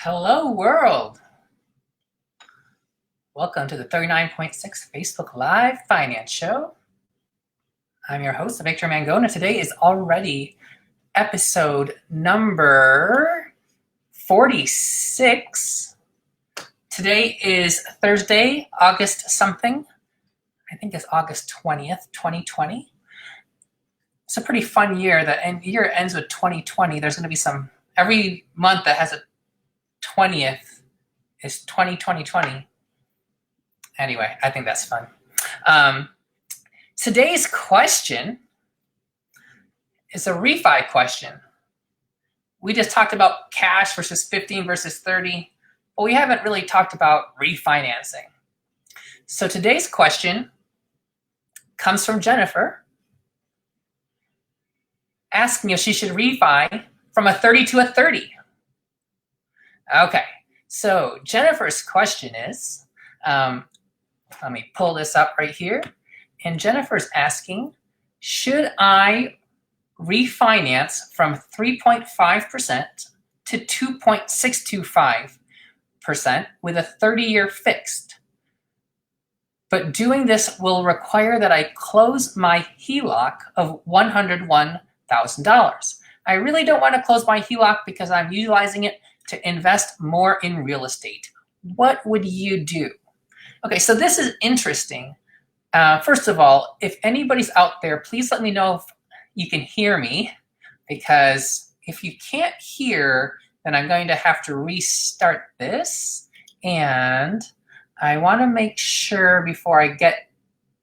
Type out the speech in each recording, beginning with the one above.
Hello, world. Welcome to the 39.6 Facebook Live Finance Show. I'm your host, Victor Mangona. Today is already episode number 46. Today is Thursday, August something. I think it's August 20th, 2020. It's a pretty fun year. The year ends with 2020. There's going to be every month that has a 20th is 2020. Anyway, I think that's fun. Today's question is a refi question. We just talked about cash versus 15 versus 30, but we haven't really talked about refinancing. So today's question comes from Jennifer, asking if she should refi from a 30 to a 30. Okay, so Jennifer's question is, let me pull this up right here. And Jennifer's asking, should I refinance from 3.5% to 2.625% with a 30-year fixed? But doing this will require that I close my HELOC of $101,000. I really don't want to close my HELOC because I'm utilizing it to invest more in real estate. What would you do? Okay, so this is interesting. First of all, if anybody's out there, please let me know if you can hear me, because if you can't hear, then I'm going to have to restart this. And I want to make sure before I get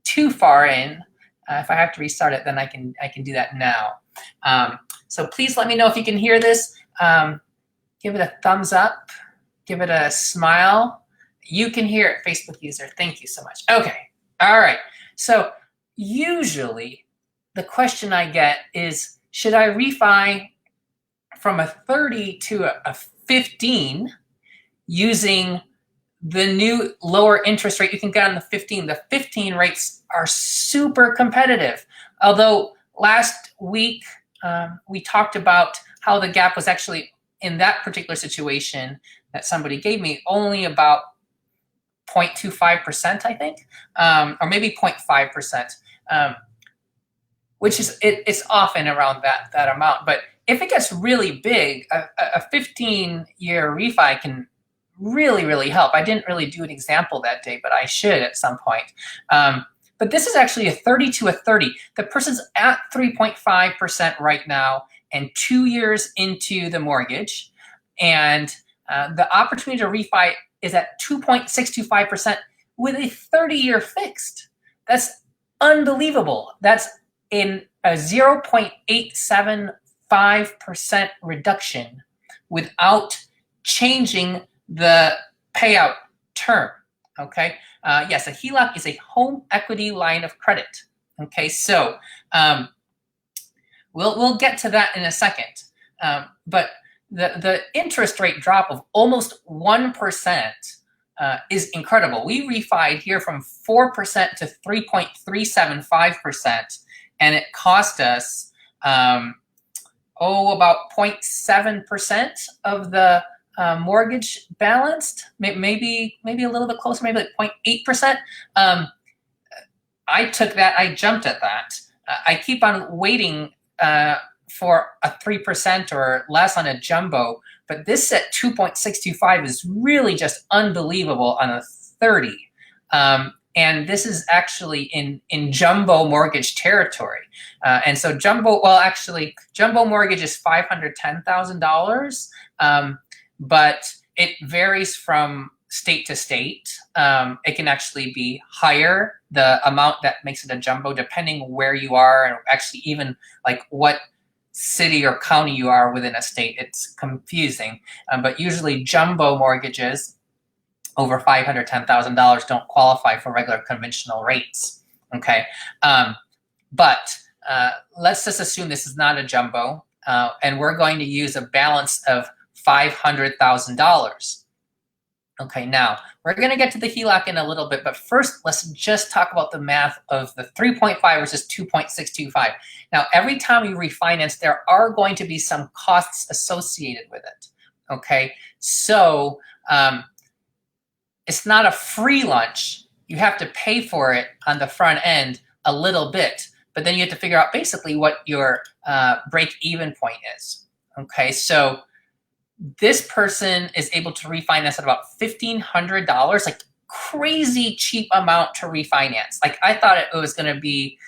too far in, if I have to restart it, then I can do that now. So please let me know if you can hear this. Give it a thumbs up. Give it a smile. You can hear it, Facebook user. Thank you so much. Okay. All right. So usually the question I get is, should I refi from a 30 to a 15 using the new lower interest rate you can get on the 15? The 15 rates are super competitive. Although last week we talked about how the gap was actually, in that particular situation that somebody gave me, only about 0.25%, I think, or maybe 0.5%, which is, it's often around that amount. But if it gets really big, a 15-year refi can really, really help. I didn't really do an example that day, but I should at some point. But this is actually a 30 to a 30. The person's at 3.5% right now and 2 years into the mortgage. And the opportunity to refi is at 2.625% with a 30-year fixed. That's unbelievable. That's in a 0.875% reduction without changing the payout term. Okay. Yes, a HELOC is a home equity line of credit. Okay, so we'll get to that in a second. But the interest rate drop of almost 1% is incredible. We refied here from 4% to 3.375%, and it cost us about 0.7% of the mortgage balanced, maybe a little bit closer, maybe like 0.8%. I took that, I jumped at that. I keep on waiting for a 3% or less on a jumbo, but this at 2.625 is really just unbelievable on a 30. And this is actually in jumbo mortgage territory. And so jumbo mortgage is $510,000, but it varies from state to state. It can actually be higher, the amount that makes it a jumbo, depending where you are, and actually even like what city or county you are within a state. It's confusing, but usually jumbo mortgages over $510,000 don't qualify for regular conventional rates. Okay, but let's just assume this is not a jumbo, and we're going to use a balance of $500,000. Okay, now we're going to get to the HELOC in a little bit, but first let's just talk about the math of the 3.5 versus 2.625. Now, every time you refinance, there are going to be some costs associated with it. Okay, so it's not a free lunch. You have to pay for it on the front end a little bit, but then you have to figure out basically what your break-even point is. Okay, so this person is able to refinance at about $1,500, like crazy cheap amount to refinance. Like I thought it was going to be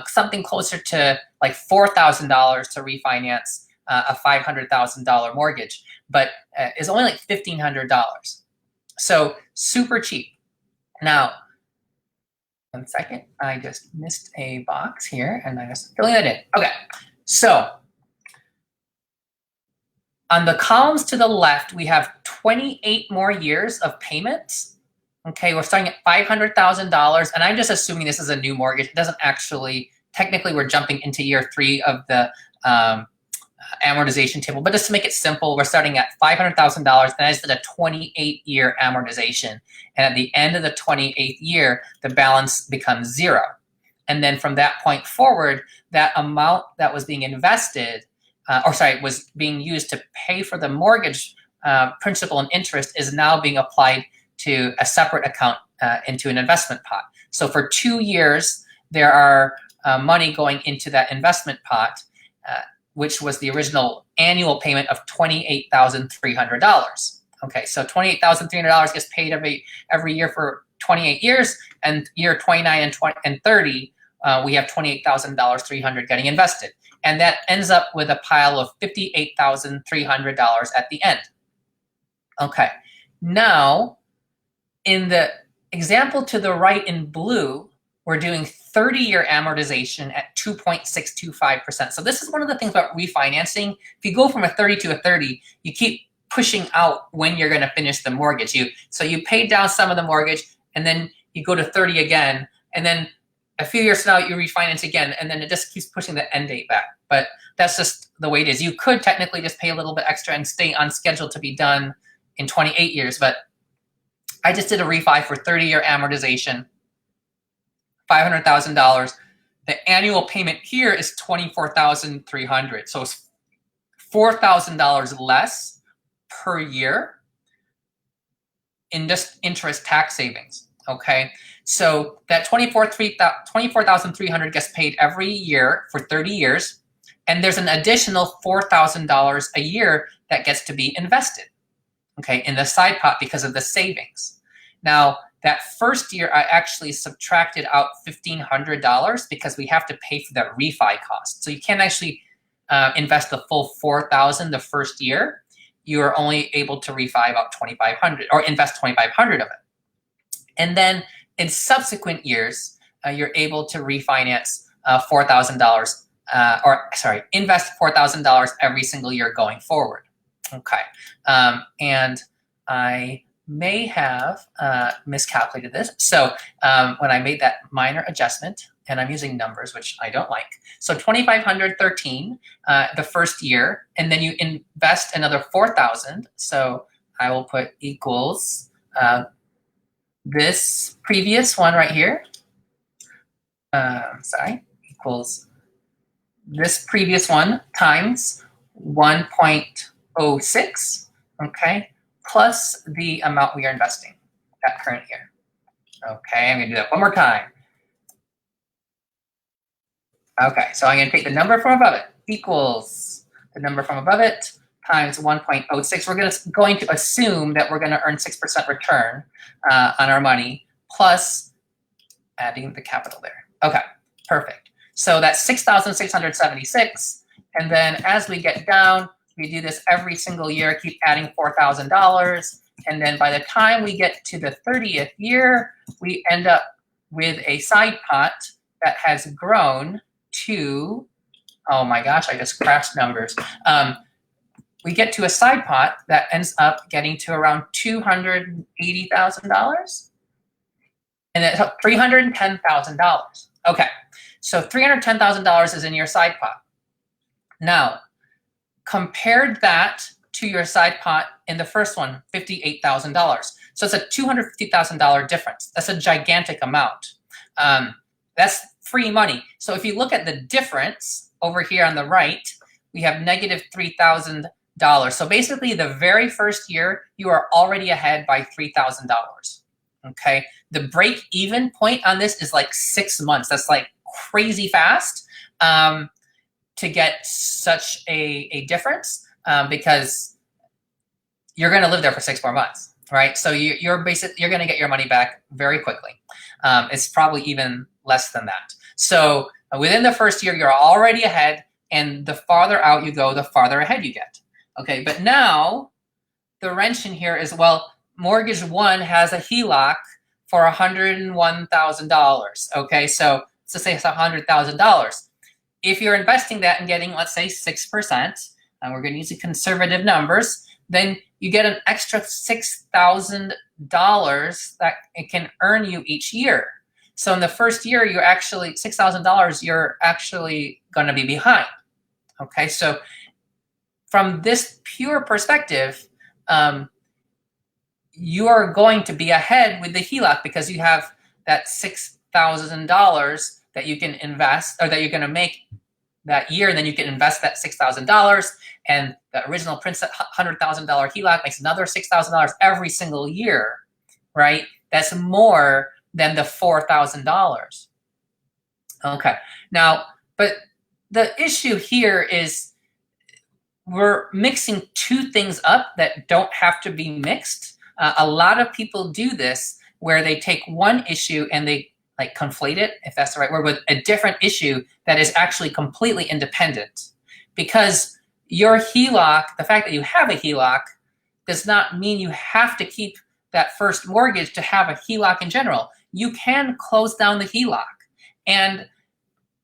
something closer to like $4,000 to refinance a $500,000 mortgage, but it's only like $1,500. So super cheap. Now, 1 second, I just missed a box here and I'm just filling that in. Okay, so on the columns to the left, we have 28 more years of payments. Okay, we're starting at $500,000, and I'm just assuming this is a new mortgage. It doesn't actually, technically we're jumping into year 3 of the amortization table, but just to make it simple, we're starting at $500,000, and I just did a 28-year amortization. And at the end of the 28th year, the balance becomes 0. And then from that point forward, that amount that was being invested, was being used to pay for the mortgage principal and interest is now being applied to a separate account into an investment pot. So for 2 years, there are money going into that investment pot, which was the original annual payment of $28,300. Okay, so $28,300 gets paid every year for 28 years, and year 29 and 30, we have $28,300 getting invested. And that ends up with a pile of $58,300 at the end. Okay, now in the example to the right in blue, we're doing 30-year amortization at 2.625%. So this is one of the things about refinancing. If you go from a 30 to a 30, you keep pushing out when you're going to finish the mortgage. So you pay down some of the mortgage, and then you go to 30 again, and then a few years from now you refinance again, and then it just keeps pushing the end date back. But that's just the way it is. You could technically just pay a little bit extra and stay on schedule to be done in 28 years, but I just did a refi for 30-year amortization, $500,000. The annual payment here is $24,300. So it's $4,000 less per year in just interest tax savings. Okay, so that $24,300 gets paid every year for 30 years, and there's an additional $4,000 a year that gets to be invested, okay, in the side pot because of the savings. Now, that first year, I actually subtracted out $1,500 because we have to pay for that refi cost. So you can't actually invest the full $4,000 the first year. You are only able to refi about $2,500 or invest $2,500 of it. And then in subsequent years, you're able to refinance $4,000, invest $4,000 every single year going forward. Okay, and I may have miscalculated this. So when I made that minor adjustment, and I'm using numbers, which I don't like. So $2,513 the first year, and then you invest another $4,000. So I will put equals this previous one right here. Equals this previous one times 1.06. Okay. Plus the amount we are investing that current year. Okay, I'm gonna do that one more time. Okay, so I'm gonna take the number from above it equals the number from above it times 1.06. We're going to assume that we're gonna earn 6% return on our money plus adding the capital there. Okay, perfect. So that's 6,676, and then as we get down, we do this every single year, keep adding $4,000. And then by the time we get to the 30th year, we end up with a side pot that has grown to, oh my gosh, I just crashed numbers. We get to a side pot that ends up getting to around $280,000. And it's $310,000. Okay, so $310,000 is in your side pot. Now, compared that to your side pot in the first one, $58,000. So it's a $250,000 difference. That's a gigantic amount. That's free money. So if you look at the difference over here on the right, we have negative $3,000 So basically, the very first year, you are already ahead by $3,000. Okay, the break-even point on this is like 6 months. That's like crazy fast to get such a difference because you're going to live there for 6 more months, right? So you're going to get your money back very quickly. It's probably even less than that. So within the first year, you're already ahead, and the farther out you go, the farther ahead you get. Okay, but now the wrench in here is, well, mortgage one has a HELOC for $101,000. Okay, so let's say it's $100,000. If you're investing that and getting, let's say, 6%, and we're going to use the conservative numbers, then you get an extra $6,000 that it can earn you each year. So in the first year, you're actually $6,000. You're actually going to be behind. Okay, so from this pure perspective, you are going to be ahead with the HELOC because you have that $6,000 that you can invest, or that you're going to make that year, and then you can invest that $6,000, and the original $100,000 HELOC makes another $6,000 every single year, right? That's more than the $4,000. Okay, now, but the issue here is we're mixing two things up that don't have to be mixed. A lot of people do this where they take one issue and they like conflate it, if that's the right word, with a different issue that is actually completely independent. Because your HELOC, the fact that you have a HELOC, does not mean you have to keep that first mortgage to have a HELOC in general. You can close down the HELOC and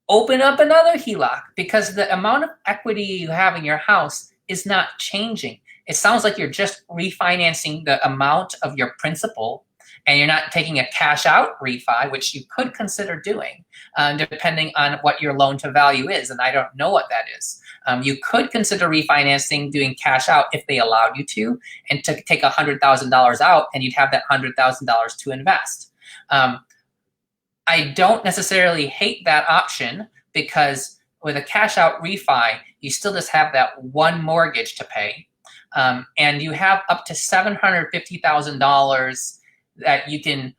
open up another HELOC because the amount of equity you have in your house is not changing. It sounds like you're just refinancing the amount of your principal, and you're not taking a cash out refi, which you could consider doing, depending on what your loan to value is. And I don't know what that is. You could consider refinancing, doing cash out if they allowed you to, and to take $100,000 out, and you'd have that $100,000 to invest. I don't necessarily hate that option because with a cash out refi, you still just have that one mortgage to pay. And you have up to $750,000 that you can,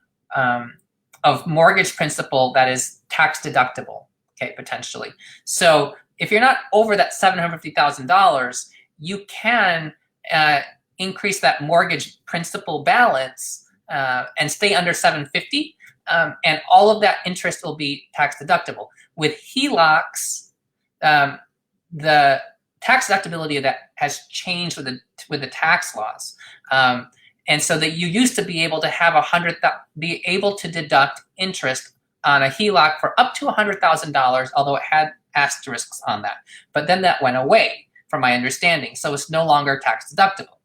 of mortgage principal that is tax deductible, okay, potentially. So if you're not over that $750,000, you can increase that mortgage principal balance and stay under $750,000. And all of that interest will be tax deductible. With HELOCs, the tax deductibility of that has changed with the tax laws, and so that you used to be able to have be able to deduct interest on a HELOC for up to $100,000, although it had asterisks on that. But then that went away, from my understanding, so it's no longer tax deductible.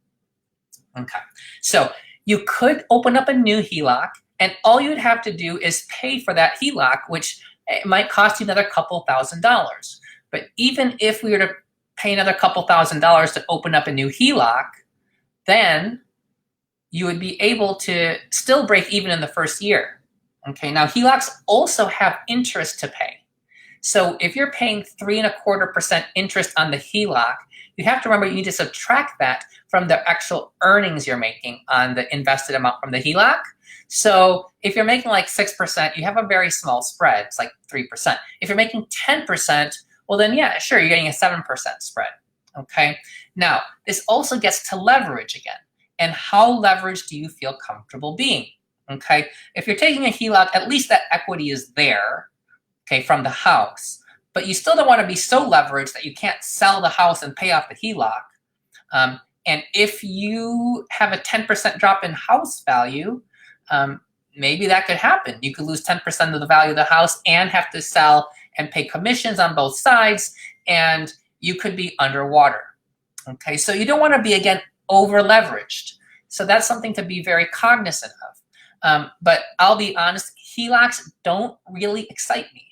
Okay, so you could open up a new HELOC, and all you'd have to do is pay for that HELOC, which it might cost you another couple $1,000s. But even if we were to pay another couple $1,000s to open up a new HELOC, then you would be able to still break even in the first year. Okay, now HELOCs also have interest to pay. So if you're paying 3.25% interest on the HELOC, you have to remember you need to subtract that from the actual earnings you're making on the invested amount from the HELOC. So if you're making like 6%, you have a very small spread. It's like 3%. If you're making 10%, well then yeah, sure, you're getting a 7% spread. Okay. Now, this also gets to leverage again. And how leveraged do you feel comfortable being? Okay. If you're taking a HELOC, at least that equity is there, okay, from the house. But you still don't want to be so leveraged that you can't sell the house and pay off the HELOC. And if you have a 10% drop in house value, maybe that could happen. You could lose 10% of the value of the house and have to sell and pay commissions on both sides, and you could be underwater. Okay, so you don't want to be, again, over leveraged. So that's something to be very cognizant of. But I'll be honest, HELOCs don't really excite me.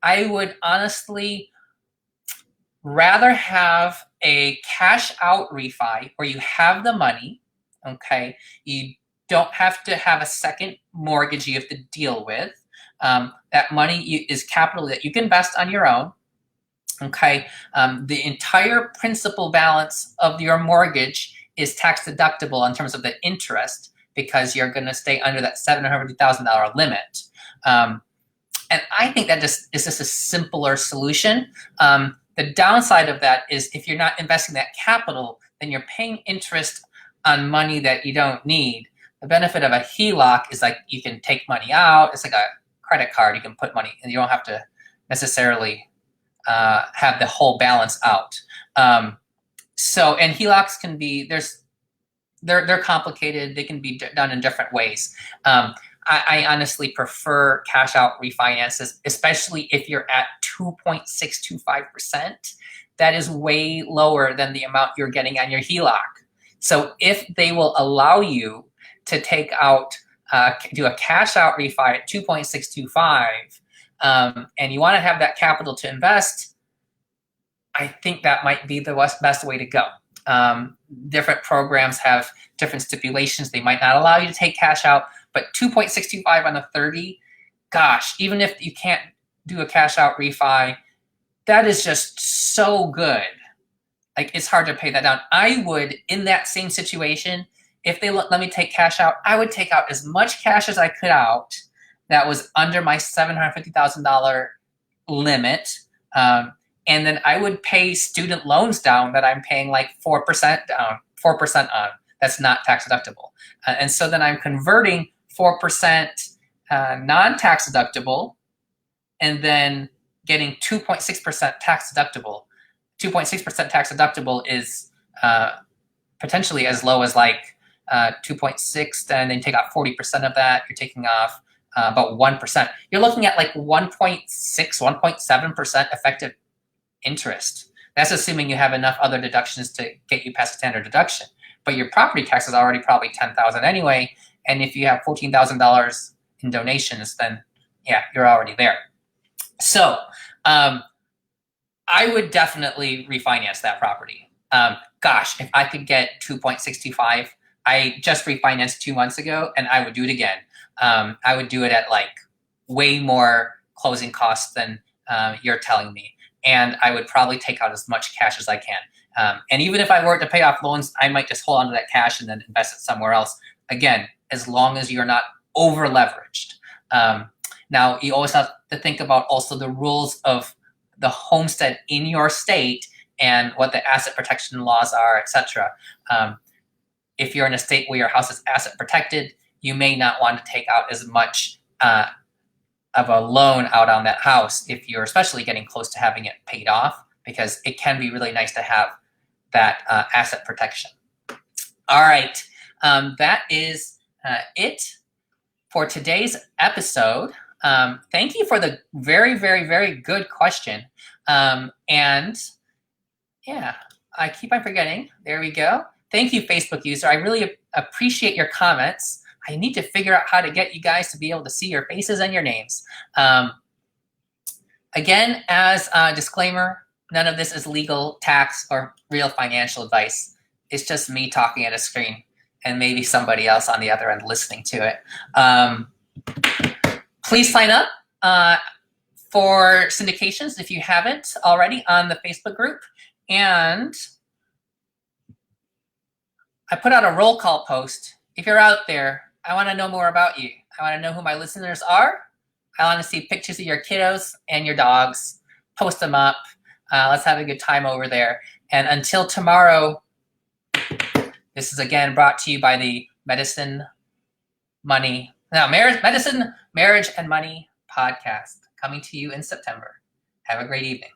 I would honestly rather have a cash out refi where you have the money, okay? You don't have to have a second mortgage you have to deal with. That money is capital that you can invest on your own. Okay, the entire principal balance of your mortgage is tax deductible in terms of the interest because you're going to stay under that $750,000 limit. And I think that is just a simpler solution. The downside of that is if you're not investing that capital, then you're paying interest on money that you don't need. The benefit of a HELOC is like you can take money out. It's like a credit card. You can put money and you don't have to necessarily have the whole balance out. And HELOCs can be, they're complicated. They can be done in different ways. I honestly prefer cash out refinances, especially if you're at 2.625%. That is way lower than the amount you're getting on your HELOC. So if they will allow you to take out, do a cash out refi at 2.625, and you want to have that capital to invest, I think that might be the best way to go. Different programs have different stipulations. They might not allow you to take cash out, but 2.625 on a 30, gosh, even if you can't do a cash out refi, that is just so good. Like, it's hard to pay that down. I would, in that same situation, if they let me take cash out, I would take out as much cash as I could out that was under my $750,000 limit. And then I would pay student loans down that I'm paying like 4% down, 4% on. That's not tax deductible. And so then I'm converting 4% non-tax deductible and then getting 2.6% tax deductible. 2.6% tax deductible is potentially as low as like 2.6, and then take out 40% of that. You're taking off about 1%. You're looking at like 1.6, 1.7% effective interest. That's assuming you have enough other deductions to get you past the standard deduction. But your property tax is already probably $10,000 anyway, and if you have $14,000 in donations, then yeah, you're already there. So I would definitely refinance that property. Gosh, if I could get 2.625, I just refinanced 2 months ago, and I would do it again. I would do it at like way more closing costs than you're telling me. And I would probably take out as much cash as I can. And even if I were to pay off loans, I might just hold on to that cash and then invest it somewhere else. Again, as long as you're not over leveraged. Now, you always have to think about also the rules of the homestead in your state and what the asset protection laws are, etc. If you're in a state where your house is asset protected, you may not want to take out as much of a loan out on that house if you're especially getting close to having it paid off, because it can be really nice to have that asset protection. All right, that is it for today's episode. Thank you for the very, very, very good question. And yeah, I keep on forgetting. There we go. Thank you, Facebook user. I really appreciate your comments. I need to figure out how to get you guys to be able to see your faces and your names. Again, as a disclaimer, none of this is legal, tax, or real financial advice. It's just me talking at a screen and maybe somebody else on the other end listening to it. Please sign up for syndications if you haven't already on the Facebook group. And I put out a roll call post. If you're out there, I want to know more about you. I want to know who my listeners are. I want to see pictures of your kiddos and your dogs. Post them up. Let's have a good time over there. And until tomorrow, this is again brought to you by the Medicine, Marriage, and Money podcast, coming to you in September. Have a great evening.